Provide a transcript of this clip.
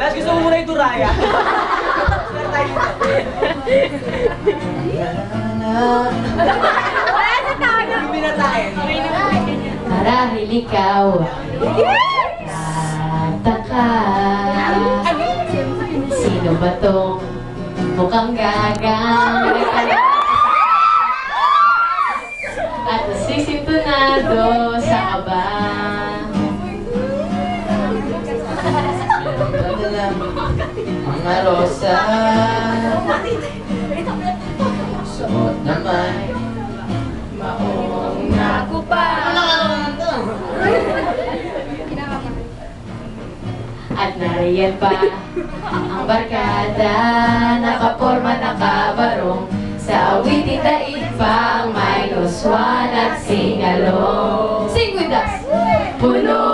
Tapos gusto mo muna yung Turaya. Sila tayo Wala sa tayo. Hindi na tayo. Marahil ikaw tataka. Sino ba tong mukhang gagang at nasisintunado sa kaba? Mga rosa suot naman maong nakupa. At nariyan pa ang barkada, nakaporma, nakabarong, sa awitin daig pa ang -1 at singalong. Sing with us! Puno